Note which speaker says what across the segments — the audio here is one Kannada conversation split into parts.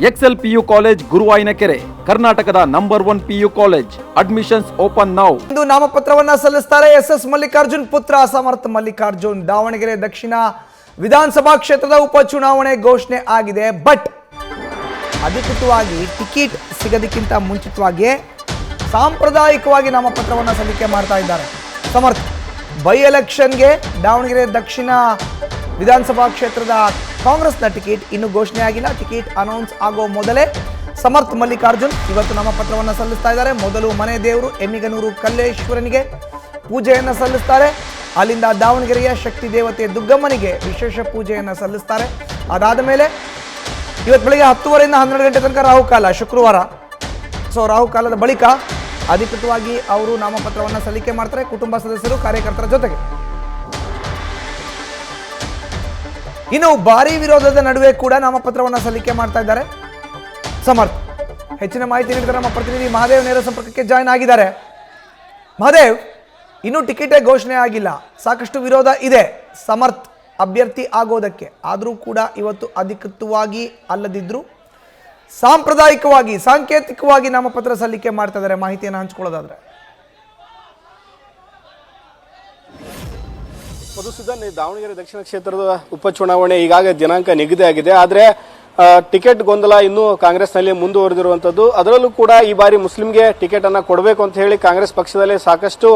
Speaker 1: ಎಕ್ಸೆಲ್ ಪಿಯು ಕಾಲೇಜ್ ಗುರುವಾಯಿನಕೆರೆ, ಕರ್ನಾಟಕದ number 1 PU college. Admissions open now.
Speaker 2: ಇಂದು ನಾಮಪತ್ರವನ್ನ ಸಲ್ಲಿಸುತ್ತಾರೆ ಎಸ್ ಮಲ್ಲಿಕಾರ್ಜುನ್ ಪುತ್ರ ಸಮರ್ಥ ಮಲ್ಲಿಕಾರ್ಜುನ್. ದಾವಣಗೆರೆ ದಕ್ಷಿಣ ವಿಧಾನಸಭಾ ಕ್ಷೇತ್ರದ ಉಪಚುನಾವಣೆ ಘೋಷಣೆ ಆಗಿದೆ. ಬಟ್ ಅಧಿಕೃತವಾಗಿ ಟಿಕೆಟ್ ಸಿಗೋದಕ್ಕಿಂತ ಮುಂಚಿತವಾಗಿಯೇ ಸಾಂಪ್ರದಾಯಿಕವಾಗಿ ನಾಮಪತ್ರವನ್ನು ಸಲ್ಲಿಕೆ ಮಾಡ್ತಾ ಇದ್ದಾರೆ ಸಮರ್ಥ. ಬೈ ಎಲೆಕ್ಷನ್ಗೆ ದಾವಣಗೆರೆ ದಕ್ಷಿಣ ವಿಧಾನಸಭಾ ಕ್ಷೇತ್ರದ ಕಾಂಗ್ರೆಸ್ನ ಟಿಕೆಟ್ ಇನ್ನೂ ಘೋಷಣೆ ಆಗಿಲ್ಲ. ಟಿಕೆಟ್ ಅನೌನ್ಸ್ ಆಗೋ ಮೊದಲೇ ಸಮರ್ಥ ಮಲ್ಲಿಕಾರ್ಜುನ್ ಇವತ್ತು ನಾಮಪತ್ರವನ್ನು ಸಲ್ಲಿಸ್ತಾ ಇದ್ದಾರೆ. ಮೊದಲು ಮನೆ ದೇವರು ಎಮ್ಮಿಗನೂರು ಕಲ್ಲೇಶ್ವರನಿಗೆ ಪೂಜೆಯನ್ನು ಸಲ್ಲಿಸ್ತಾರೆ. ಅಲ್ಲಿಂದ ದಾವಣಗೆರೆಯ ಶಕ್ತಿ ದೇವತೆ ದುಗ್ಗಮ್ಮನಿಗೆ ವಿಶೇಷ ಪೂಜೆಯನ್ನು ಸಲ್ಲಿಸ್ತಾರೆ. ಅದಾದ ಮೇಲೆ ಇವತ್ತು ಬೆಳಗ್ಗೆ 10:30ರಿಂದ 12 ಗಂಟೆ ತನಕ ರಾಹುಕಾಲ, ಶುಕ್ರವಾರ. ಸೊ ರಾಹುಕಾಲದ ಬಳಿಕ ಅಧಿಕೃತವಾಗಿ ಅವರು ನಾಮಪತ್ರವನ್ನು ಸಲ್ಲಿಕೆ ಮಾಡ್ತಾರೆ ಕುಟುಂಬ ಸದಸ್ಯರು ಕಾರ್ಯಕರ್ತರ ಜೊತೆಗೆ. ಇನ್ನು ಭಾರೀ ವಿರೋಧದ ನಡುವೆ ಕೂಡ ನಾಮಪತ್ರವನ್ನು ಸಲ್ಲಿಕೆ ಮಾಡ್ತಾ ಇದ್ದಾರೆ ಸಮರ್ಥ. ಹೆಚ್ಚಿನ ಮಾಹಿತಿ ನೀಡಿದರೆ ನಮ್ಮ ಪ್ರತಿನಿಧಿ ಮಹಾದೇವ್ ನೇರ ಸಂಪರ್ಕಕ್ಕೆ ಜಾಯ್ನ್ ಆಗಿದ್ದಾರೆ. ಮಹಾದೇವ್, ಇನ್ನೂ ಟಿಕೆಟೇ ಘೋಷಣೆ ಆಗಿಲ್ಲ, ಸಾಕಷ್ಟು ವಿರೋಧ ಇದೆ ಸಮರ್ಥ ಅಭ್ಯರ್ಥಿ ಆಗೋದಕ್ಕೆ. ಆದರೂ ಕೂಡ ಇವತ್ತು ಅಧಿಕೃತವಾಗಿ ಅಲ್ಲದಿದ್ದರೂ ಸಾಂಪ್ರದಾಯಿಕವಾಗಿ ಸಾಂಕೇತಿಕವಾಗಿ ನಾಮಪತ್ರ ಸಲ್ಲಿಕೆ ಮಾಡ್ತಾ ಇದ್ದಾರೆ. ಮಾಹಿತಿಯನ್ನು ಹಂಚ್ಕೊಳ್ಳೋದಾದ್ರೆ
Speaker 3: ಮಧುಸೂದನ್, ದಾವಣಗೆರೆ ದಕ್ಷಿಣ ಕ್ಷೇತ್ರದ ಉಪಚುನಾವಣೆ ಈಗಾಗಲೇ ದಿನಾಂಕ ನಿಗದಿ ಆಗಿದೆ. ಆದರೆ ಟಿಕೆಟ್ ಗೊಂದಲ ಇನ್ನೂ ಕಾಂಗ್ರೆಸ್ನಲ್ಲಿ ಮುಂದುವರೆದಿರುವಂಥದ್ದು. ಅದರಲ್ಲೂ ಕೂಡ ಈ ಬಾರಿ ಮುಸ್ಲಿಂಗೆ ಟಿಕೆಟ್ ಅನ್ನ ಕೊಡಬೇಕು ಅಂತ ಹೇಳಿ ಕಾಂಗ್ರೆಸ್ ಪಕ್ಷದಲ್ಲಿ ಸಾಕಷ್ಟು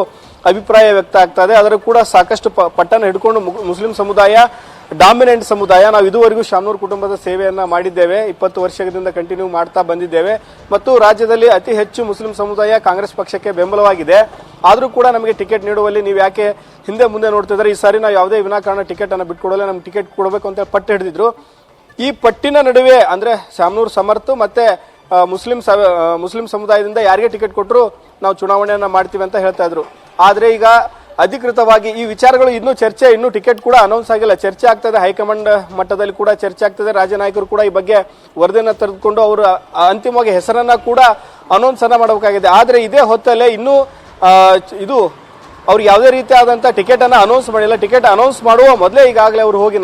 Speaker 3: ಅಭಿಪ್ರಾಯ ವ್ಯಕ್ತ ಆಗ್ತಾ ಇದೆ. ಅದರ ಕೂಡ ಸಾಕಷ್ಟು ಪಟ್ಟನ್ನು ಹಿಡ್ಕೊಂಡು ಮುಸ್ಲಿಂ ಸಮುದಾಯ ಡಾಮಿನೆಂಟ್ ಸಮುದಾಯ. ನಾವು ಇದುವರೆಗೂ ಶಾಮನೂರು ಕುಟುಂಬದ ಸೇವೆಯನ್ನ ಮಾಡಿದ್ದೇವೆ, 20 ವರ್ಷದಿಂದ ಕಂಟಿನ್ಯೂ ಮಾಡ್ತಾ ಬಂದಿದ್ದೇವೆ ಮತ್ತು ರಾಜ್ಯದಲ್ಲಿ ಅತಿ ಹೆಚ್ಚು ಮುಸ್ಲಿಂ ಸಮುದಾಯ ಕಾಂಗ್ರೆಸ್ ಪಕ್ಷಕ್ಕೆ ಬೆಂಬಲವಾಗಿದೆ. ಆದರೂ ಕೂಡ ನಮಗೆ ಟಿಕೆಟ್ ನೀಡುವಲ್ಲಿ ನೀವು ಯಾಕೆ ಹಿಂದೆ ಮುಂದೆ ನೋಡ್ತಿದ್ದಾರೆ? ಈ ಸಾರಿ ನಾವು ಯಾವುದೇ ವಿನಾಕಾರಣ ಟಿಕೆಟ್ ಅನ್ನು ಬಿಟ್ಕೊಡಲ್ಲ, ನಮ್ಗೆ ಟಿಕೆಟ್ ಕೊಡಬೇಕು ಅಂತ ಪಟ್ಟು ಹಿಡಿದಿದ್ರು. ಈ ಪಟ್ಟಿನ ನಡುವೆ ಅಂದ್ರೆ ಶಾಮನೂರು ಸಮರ್ಥ ಮತ್ತೆ ಮುಸ್ಲಿಂ ಸಮುದಾಯದಿಂದ ಯಾರಿಗೆ ಟಿಕೆಟ್ ಕೊಟ್ಟರು ನಾವು ಚುನಾವಣೆಯನ್ನ ಮಾಡ್ತೀವಿ ಅಂತ ಹೇಳ್ತಾ ಇದ್ರು. ಆದ್ರೆ ಈಗ ಅಧಿಕೃತವಾಗಿ ಈ ವಿಚಾರಗಳು ಇನ್ನೂ ಟಿಕೆಟ್ ಕೂಡ ಅನೌನ್ಸ್ ಆಗಿಲ್ಲ. ಚರ್ಚೆ ಆಗ್ತದೆ, ಹೈಕಮಾಂಡ್ ಮಟ್ಟದಲ್ಲಿ ಕೂಡ ಚರ್ಚೆ ಆಗ್ತದೆ. ರಾಜ್ಯ ನಾಯಕರು ಕೂಡ ಈ ಬಗ್ಗೆ ವರದಿಯನ್ನು ತೆಗೆದುಕೊಂಡು ಅವರು ಅಂತಿಮವಾಗಿ ಹೆಸರನ್ನ ಕೂಡ ಅನೌನ್ಸ್ ಅನ್ನ ಮಾಡಬೇಕಾಗಿದೆ. ಆದ್ರೆ ಇದೇ ಹೊತ್ತಲ್ಲೇ ಇನ್ನೂ ಇದು ಅವ್ರು ಯಾವುದೇ ರೀತಿಯಾದಂಥ ಟಿಕೆಟ್ ಅನ್ನ ಅನೌನ್ಸ್ ಮಾಡಿಲ್ಲ. ಟಿಕೆಟ್ ಅನೌನ್ಸ್ ಮಾಡುವ ಮೊದಲೇ ಈಗಾಗಲೇ ಅವರು ಹೋಗಿ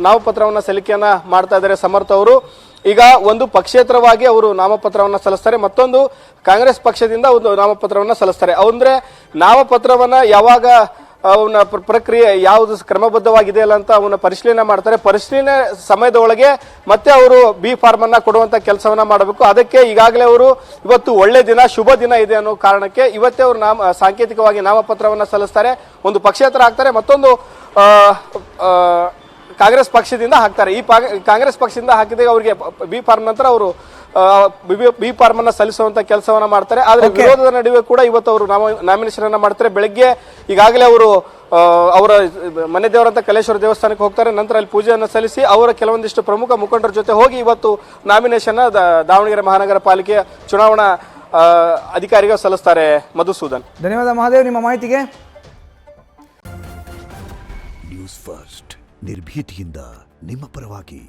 Speaker 3: ನಾಮಪತ್ರವನ್ನ ಸಲ್ಲಿಕೆಯನ್ನ ಮಾಡ್ತಾ ಇದ್ದಾರೆ ಸಮರ್ಥ ಅವರು. ಈಗ ಒಂದು ಪಕ್ಷೇತರವಾಗಿ ಅವರು ನಾಮಪತ್ರವನ್ನ ಸಲ್ಲಿಸ್ತಾರೆ, ಮತ್ತೊಂದು ಕಾಂಗ್ರೆಸ್ ಪಕ್ಷದಿಂದ ಒಂದು ನಾಮಪತ್ರವನ್ನ ಸಲ್ಲಿಸ್ತಾರೆ. ಅಂದ್ರೆ ನಾಮಪತ್ರವನ್ನ ಯಾವಾಗ ಅವನ ಪ್ರಕ್ರಿಯೆ ಯಾವುದು ಕ್ರಮಬದ್ಧವಾಗಿದೆ ಅಲ್ಲ ಅಂತ ಅವನ ಪರಿಶೀಲನೆ ಮಾಡ್ತಾರೆ. ಪರಿಶೀಲನೆ ಸಮಯದ ಒಳಗೆ ಮತ್ತೆ ಅವರು ಬಿ ಫಾರ್ಮ್ ಅನ್ನ ಕೊಡುವಂತ ಕೆಲಸವನ್ನ ಮಾಡಬೇಕು. ಅದಕ್ಕೆ ಈಗಾಗಲೇ ಅವರು ಇವತ್ತು ಒಳ್ಳೆ ದಿನ, ಶುಭ ದಿನ ಇದೆ ಅನ್ನೋ ಕಾರಣಕ್ಕೆ ಇವತ್ತೇ ಅವರು ಸಾಂಕೇತಿಕವಾಗಿ ನಾಮಪತ್ರವನ್ನ ಸಲ್ಲಿಸ್ತಾರೆ. ಒಂದು ಪಕ್ಷೇತರ ಹಾಕ್ತಾರೆ, ಮತ್ತೊಂದು ಕಾಂಗ್ರೆಸ್ ಪಕ್ಷದಿಂದ ಹಾಕ್ತಾರೆ. ಈ ಕಾಂಗ್ರೆಸ್ ಪಕ್ಷದಿಂದ ಹಾಕಿದಾಗ ಅವರಿಗೆ ಬಿ ಫಾರ್ಮ್ ನಂತರ ಅವರು ಬಿ ಫಾರ್ಮ್ ಅನ್ನ ಸಲ್ಲಿಸುವಂತ ಕೆಲಸವನ್ನ ಮಾಡ್ತಾರೆ. ಆದ್ರೆ ವಿರೋಧದ ನಡುವೆ ಕೂಡ ಇವತ್ತು ಅವರು ನಾಮಿನೇಷನ್ ಅನ್ನ ಮಾಡ್ತಾರೆ. ಬೆಳಗ್ಗೆ ಈಗಾಗಲೇ ಅವರು ಅವರ ಮನೆ ದೇವರಂತ ಕಲ್ಲೇಶ್ವರ ದೇವಸ್ಥಾನಕ್ಕೆ ಹೋಗ್ತಾರೆ. ನಂತರ ಅಲ್ಲಿ ಪೂಜೆಯನ್ನು ಸಲ್ಲಿಸಿ ಅವರ ಕೆಲವೊಂದಿಷ್ಟು ಪ್ರಮುಖ ಮುಖಂಡರ ಜೊತೆ ಹೋಗಿ ಇವತ್ತು ನಾಮಿನೇಷನ್ ದಾವಣಗೆರೆ ಮಹಾನಗರ ಪಾಲಿಕೆಯ ಚುನಾವಣಾ ಅಧಿಕಾರಿಗಳು ಸಲ್ಲಿಸ್ತಾರೆ. ಮಧುಸೂದನ್,
Speaker 2: ಧನ್ಯವಾದ ಮಹಾದೇವ್ ನಿಮ್ಮ ಮಾಹಿತಿಗೆ.
Speaker 4: ನ್ಯೂಸ್ ಫಸ್ಟ್ ನಿರ್ಭೀತಿಯಿಂದ ನಿಮ್ಮ ಪರವಾಗಿ.